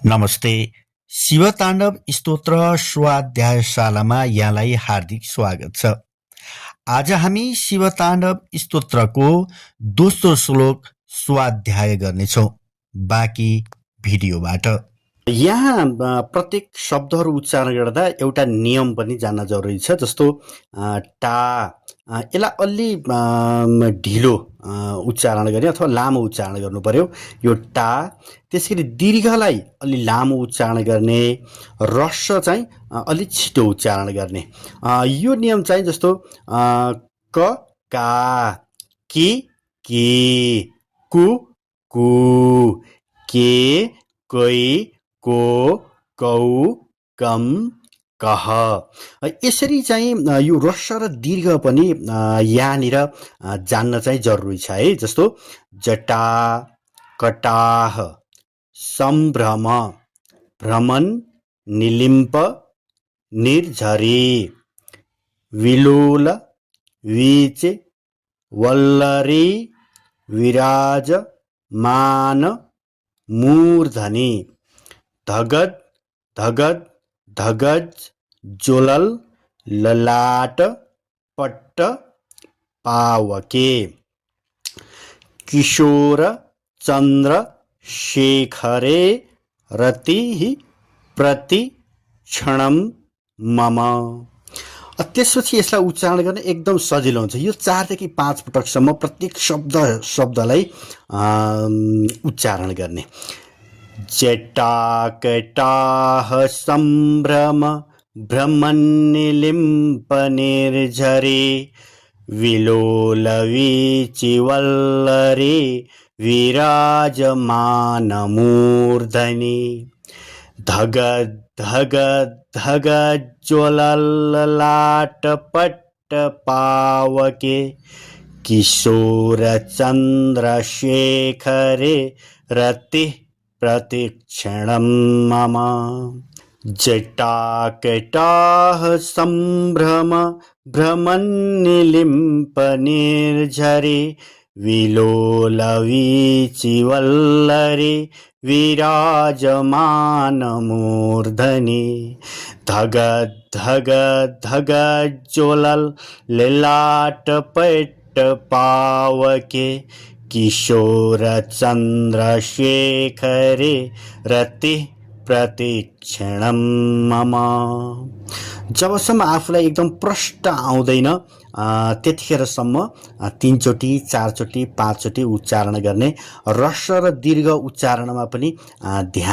नमस्ते। शिवताण्डव स्तोत्र स्वाध्यायशालामा यहाँलाई हार्दिक स्वागत छ। आज हामी शिवताण्डव स्तोत्रको दोस्रो श्लोक स्वाध्याय गर्नेछौँ बाँकी भिडियोबाट। यहाँ प्रत्येक शब्दहरू उच्चारण गर्दा एउटा नियम पनि जान्न जरुरी छ। जस्तो टा यसलाई अलि ढिलो उच्चारण गर्ने अथवा लामो उच्चारण गर्नु पर्यो, यो टा। त्यसैगरी दीर्घलाई अलि लामो उच्चारण गर्ने, ह्रस्व चाहिँ अलि छिटो उच्चारण गर्ने। यो नियम चाहिँ जस्तो क का, कि कु कु, के कै, को कौ, कम कह। यसरी चाहिँ यो ह्रस्व र दीर्घ पनि यहाँनिर जान्न चाहिँ जरुरी छ है। जस्तो जटा, कटाह, सम्भ्रम, भ्रमण, निलिम्प, निर्झरी, विलोल, वीच, वल्लरी, विराज, मान, मूर्धनि, धगद, धगद, धगज, जोलल, ललाट, पट्ट, पावके, किशोर, चन्द्र, शेखरे, रतिः, प्रति, क्षणम, मम। त्यसपछि यसलाई उच्चारण गर्न एकदम सजिलो हुन्छ। यो 4 देखि 5 पटकसम्म प्रत्येक शब्दलाई उच्चारण गर्ने। जटाकटाह सम्भ्रम, भ्रमण, निलिम्प, निर्झरे, विलोल, वीचि, वल्लरी, विराजमान, मूर्धनि, धगद, धगद, धगज, ज्वलल, ललाट, पट्ट, पावके, किशोर, चन्द्र, शेखरे, रति, प्रतिक्षणम मम। जटाकटाह सम्भ्रम, भ्रमण, निलिम्प, निर्झरे, विलोल, वीचि, वल्लरी, विराजमान, मूर्धनि, धगद, धगद, धगज, ज्वलल, ललाट, पट्ट, पावके, किशोर, चन्द्र, शेखरे, रति, प्रतिक्षणम मम। जबसम्म आफूलाई एकदम प्रष्ट आउँदैन त्यतिखेरसम्म 3 चोटि, 4 चोटि, 5 चोटि उच्चारण गर्ने। ह्रस्व र दीर्घ उच्चारणमा पनि ध्यान